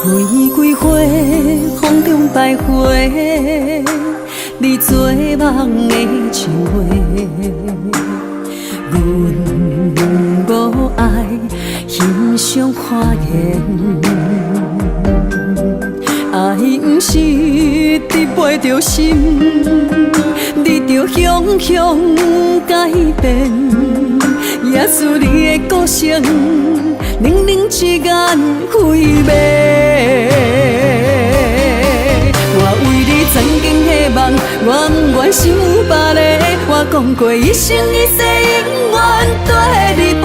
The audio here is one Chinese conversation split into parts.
玫瑰花，风中摆花，你做梦的情话。阮无爱欣赏花言，爱不是伫背着心，你着向向改变。也许你的个性，冷冷一眼毁灭。我为你曾经的梦，远远心有别个。我讲过一生一世永远跟你陪，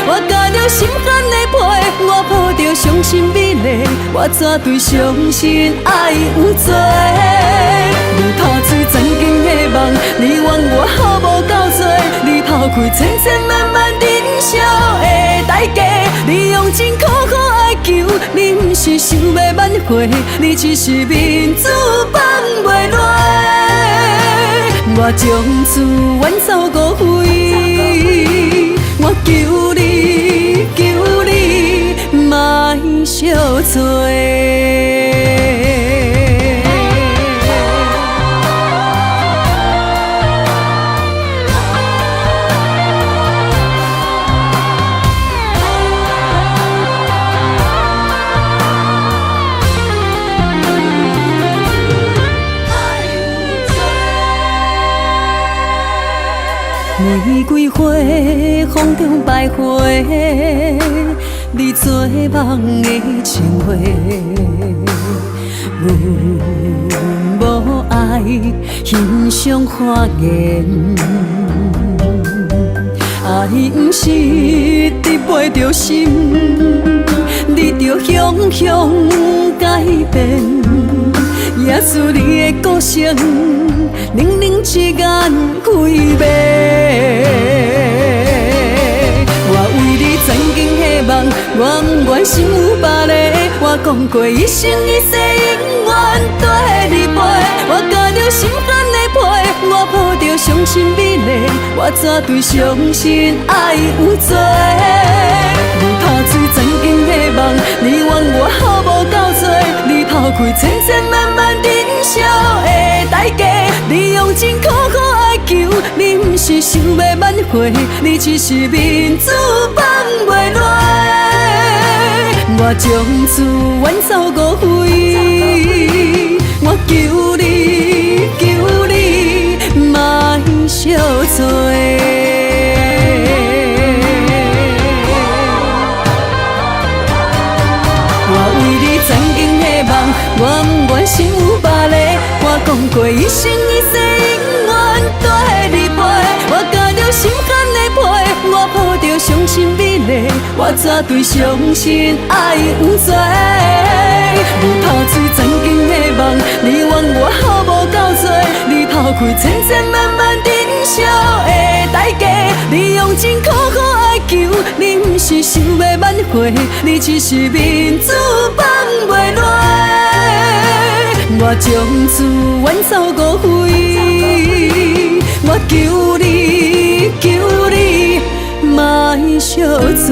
我甲着心肝的陪，我抱着伤心美丽，我怎对相信爱有罪？你打碎曾经的梦，你怨我好无够多，你抛开千千万万珍惜的代价，你用真苦苦哀求，你不是想要挽回，你只是面子放袂落。我将此冤走误会，我求你，求你，莫相做。玫瑰花，风中摆花，你做梦的情话。阮无爱欣赏花言，爱不是伫背着心，你着向向改变。也许你的个性，冷冷一眼毁灭。我为你曾经的梦，远远心有别个。我讲过一生一世永远跟你陪，我甲着心肝的陪，我抱着伤心美丽，我怎对相信爱有罪？你打碎曾经的梦，你怨我好无够多，你抛开千千万万珍惜的代价，你用真苦苦哀求，你不是想要挽回，你只是面子放袂落。我将此冤走误会，我求你，求你，莫相做。远远心有别个，我讲过一生一世永远跟你陪，我甲着心肝的陪，我抱着伤心美丽，我怎对相信爱有罪？你打碎曾经的梦，你怨我好无够多，你抛开千千万万珍惜的代价，你用真苦苦哀求，你不是想要挽回，你只是面子放袂落。我将此冤走误会，我求你，求你，莫相做。